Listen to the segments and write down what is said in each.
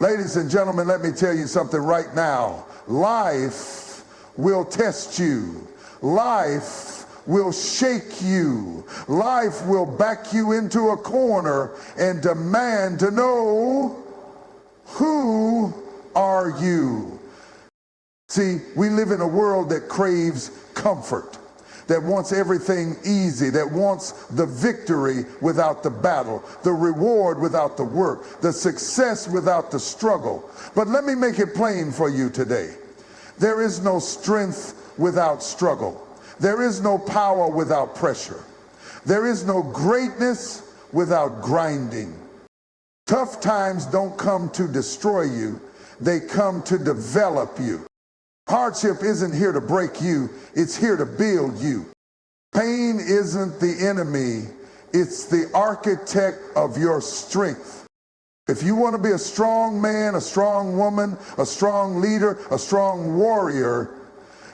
Ladies and gentlemen, let me tell you something right now. Life will test you. Life will shake you. Life will back you into a corner and demand to know, who are you? See, we live in a world that craves comfort, that wants everything easy, that wants the victory without the battle, the reward without the work, the success without the struggle. But let me make it plain for you today. There is no strength without struggle. There is no power without pressure. There is no greatness without grinding. Tough times don't come to destroy you. They come to develop you. Hardship isn't here to break you, it's here to build you. Pain isn't the enemy, it's the architect of your strength. If you want to be a strong man, a strong woman, a strong leader, a strong warrior,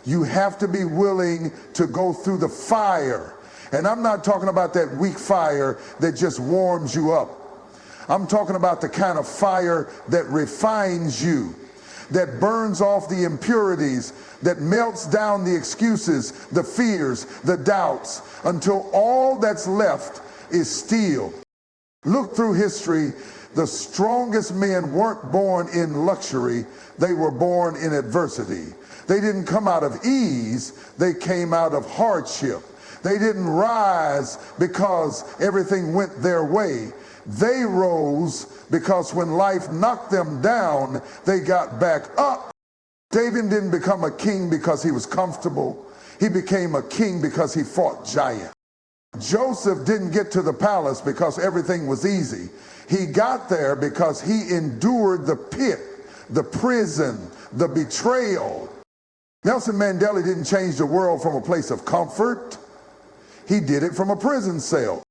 you have to be willing to go through the fire. And I'm not talking about that weak fire that just warms you up. I'm talking about the kind of fire that refines you, that burns off the impurities, that melts down the excuses, the fears, the doubts, until all that's left is steel. Look through history. The strongest men weren't born in luxury. They were born in adversity. They didn't come out of ease. They came out of hardship. They didn't rise because everything went their way. They rose because when life knocked them down, they got back up. David didn't become a king because he was comfortable. He became a king because he fought giants. Joseph didn't get to the palace because everything was easy. He got there because he endured the pit, the prison, the betrayal. Nelson Mandela didn't change the world from a place of comfort. He did it from a prison cell.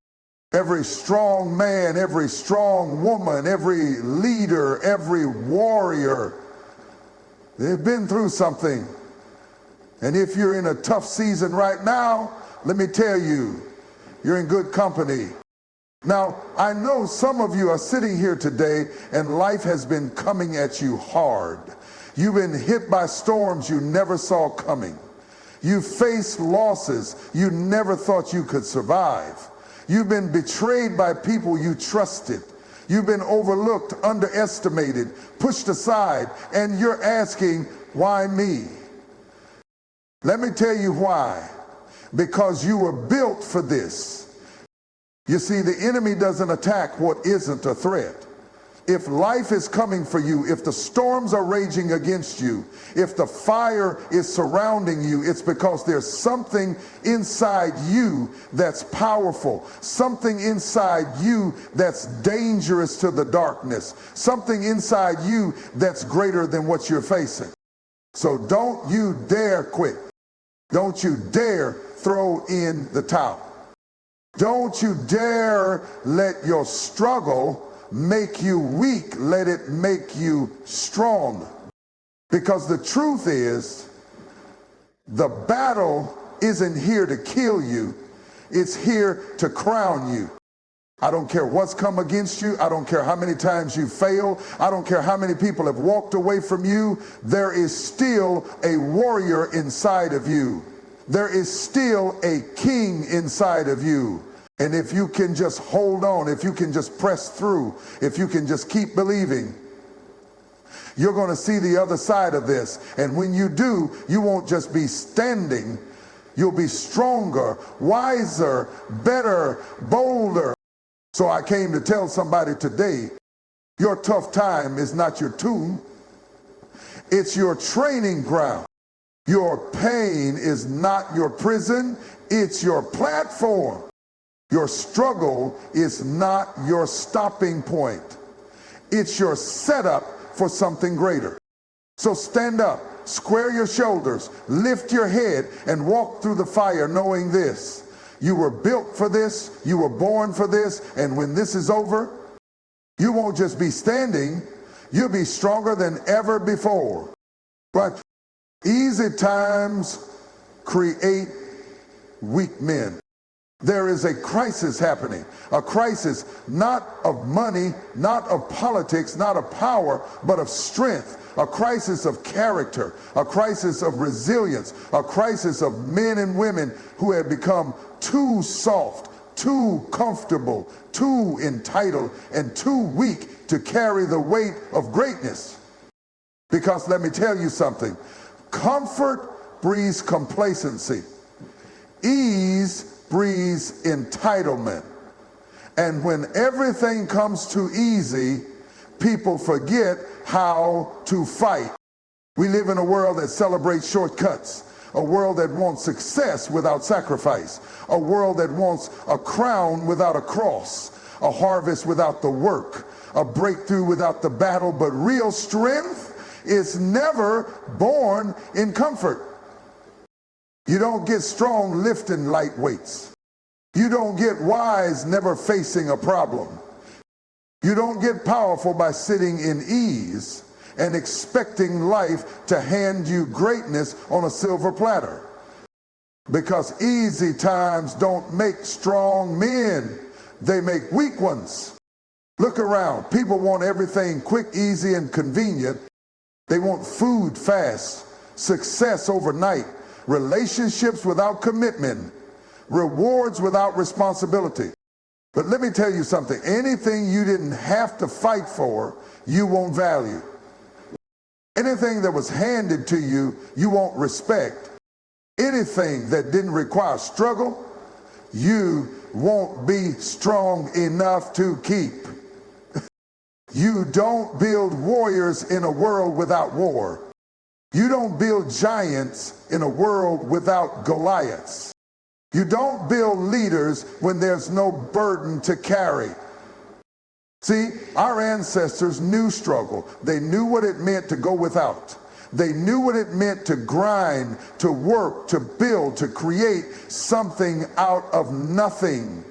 Every strong man, every strong woman, every leader, every warrior, they've been through something. And if you're in a tough season right now, let me tell you, you're in good company. Now, I know some of you are sitting here today and life has been coming at you hard. You've been hit by storms you never saw coming. You faced losses you never thought you could survive. You've been betrayed by people you trusted. You've been overlooked, underestimated, pushed aside, and you're asking, why me? Let me tell you why. Because you were built for this. You see, the enemy doesn't attack what isn't a threat. If life is coming for you, if the storms are raging against you, if the fire is surrounding you, it's because there's something inside you that's powerful, something inside you that's dangerous to the darkness, something inside you that's greater than what you're facing. So don't you dare quit. Don't you dare throw in the towel. Don't you dare let your struggle make you weak. Let it make you strong. Because the truth is, the battle isn't here to kill you. It's here to crown you. I don't care what's come against you. I don't care how many times you fail. I don't care how many people have walked away from you. There is still a warrior inside of you. There is still a king inside of you. And if you can just hold on, if you can just press through, if you can just keep believing, you're going to see the other side of this. And when you do, you won't just be standing. You'll be stronger, wiser, better, bolder. So I came to tell somebody today, your tough time is not your tomb. It's your training ground. Your pain is not your prison. It's your platform. Your struggle is not your stopping point. It's your setup for something greater. So stand up, square your shoulders, lift your head, and walk through the fire knowing this. You were built for this, you were born for this, and when this is over, you won't just be standing, you'll be stronger than ever before. But easy times create weak men. There is a crisis happening, a crisis not of money, not of politics, not of power, but of strength, a crisis of character, a crisis of resilience, a crisis of men and women who have become too soft, too comfortable, too entitled, and too weak to carry the weight of greatness. Because let me tell you something, comfort breeds complacency. Ease breeds entitlement. And when everything comes too easy, people forget how to fight. We live in a world that celebrates shortcuts, a world that wants success without sacrifice, a world that wants a crown without a cross, a harvest without the work, a breakthrough without the battle. But real strength is never born in comfort. You don't get strong lifting light weights. You don't get wise never facing a problem. You don't get powerful by sitting in ease and expecting life to hand you greatness on a silver platter. Because easy times don't make strong men, they make weak ones. Look around. People want everything quick, easy, and convenient. They want food fast, success overnight, relationships without commitment, rewards without responsibility. But let me tell you something, anything you didn't have to fight for, you won't value. Anything that was handed to you, you won't respect. Anything that didn't require struggle, you won't be strong enough to keep. You don't build warriors in a world without war. You don't build giants in a world without Goliaths. You don't build leaders when there's no burden to carry. See, our ancestors knew struggle. They knew what it meant to go without. They knew what it meant to grind, to work, to build, to create something out of nothing.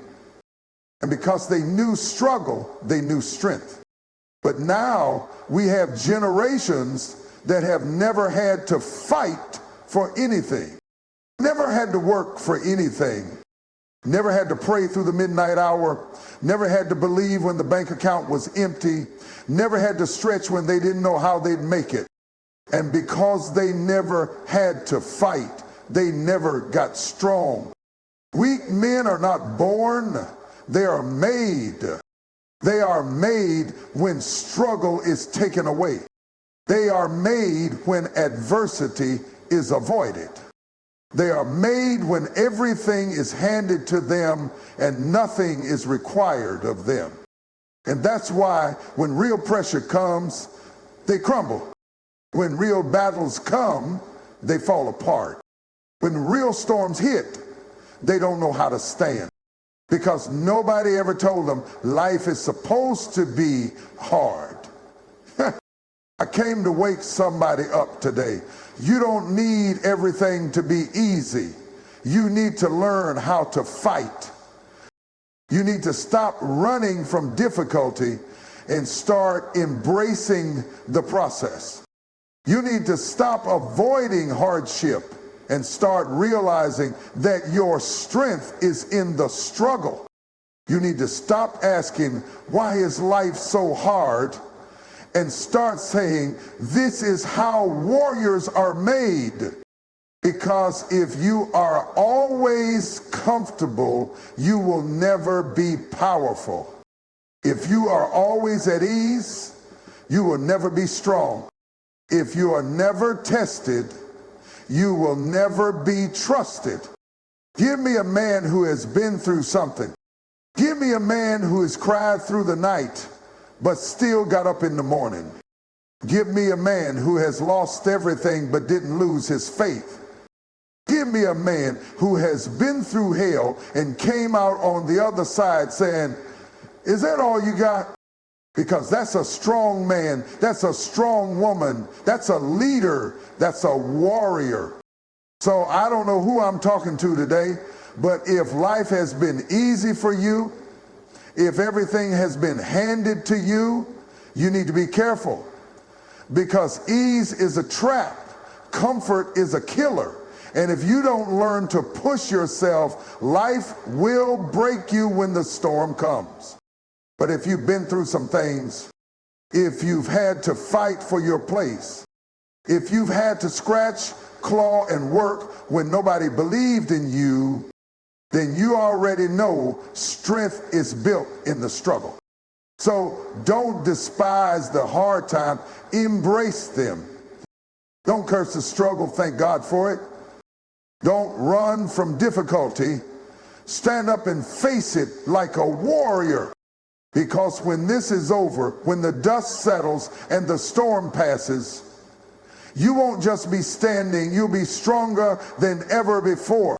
And because they knew struggle, they knew strength. But now we have generations that have never had to fight for anything, never had to work for anything, never had to pray through the midnight hour, never had to believe when the bank account was empty, never had to stretch when they didn't know how they'd make it. And because they never had to fight, they never got strong. Weak men are not born, they are made. They are made when struggle is taken away. They are made when adversity is avoided. They are made when everything is handed to them and nothing is required of them. And that's why when real pressure comes, they crumble. When real battles come, they fall apart. When real storms hit, they don't know how to stand. Because nobody ever told them life is supposed to be hard. I came to wake somebody up today. You don't need everything to be easy. You need to learn how to fight. You need to stop running from difficulty and start embracing the process. You need to stop avoiding hardship and start realizing that your strength is in the struggle. You need to stop asking, why is life so hard? And start saying, this is how warriors are made. Because if you are always comfortable, you will never be powerful. If you are always at ease, you will never be strong. If you are never tested, you will never be trusted. Give me a man who has been through something. Give me a man who has cried through the night but still got up in the morning. Give me a man who has lost everything but didn't lose his faith. Give me a man who has been through hell and came out on the other side saying, is that all you got? Because that's a strong man, that's a strong woman, that's a leader, that's a warrior. So I don't know who I'm talking to today, but if life has been easy for you, if everything has been handed to you, you need to be careful. Because ease is a trap, comfort is a killer, And if you don't learn to push yourself, life will break you when the storm comes. But if you've been through some things, if you've had to fight for your place, if you've had to scratch, claw, and work when nobody believed in you, then you already know strength is built in the struggle. So don't despise the hard time, embrace them. Don't curse the struggle, thank God for it. Don't run from difficulty. Stand up and face it like a warrior. Because when this is over, when the dust settles and the storm passes, you won't just be standing, you'll be stronger than ever before.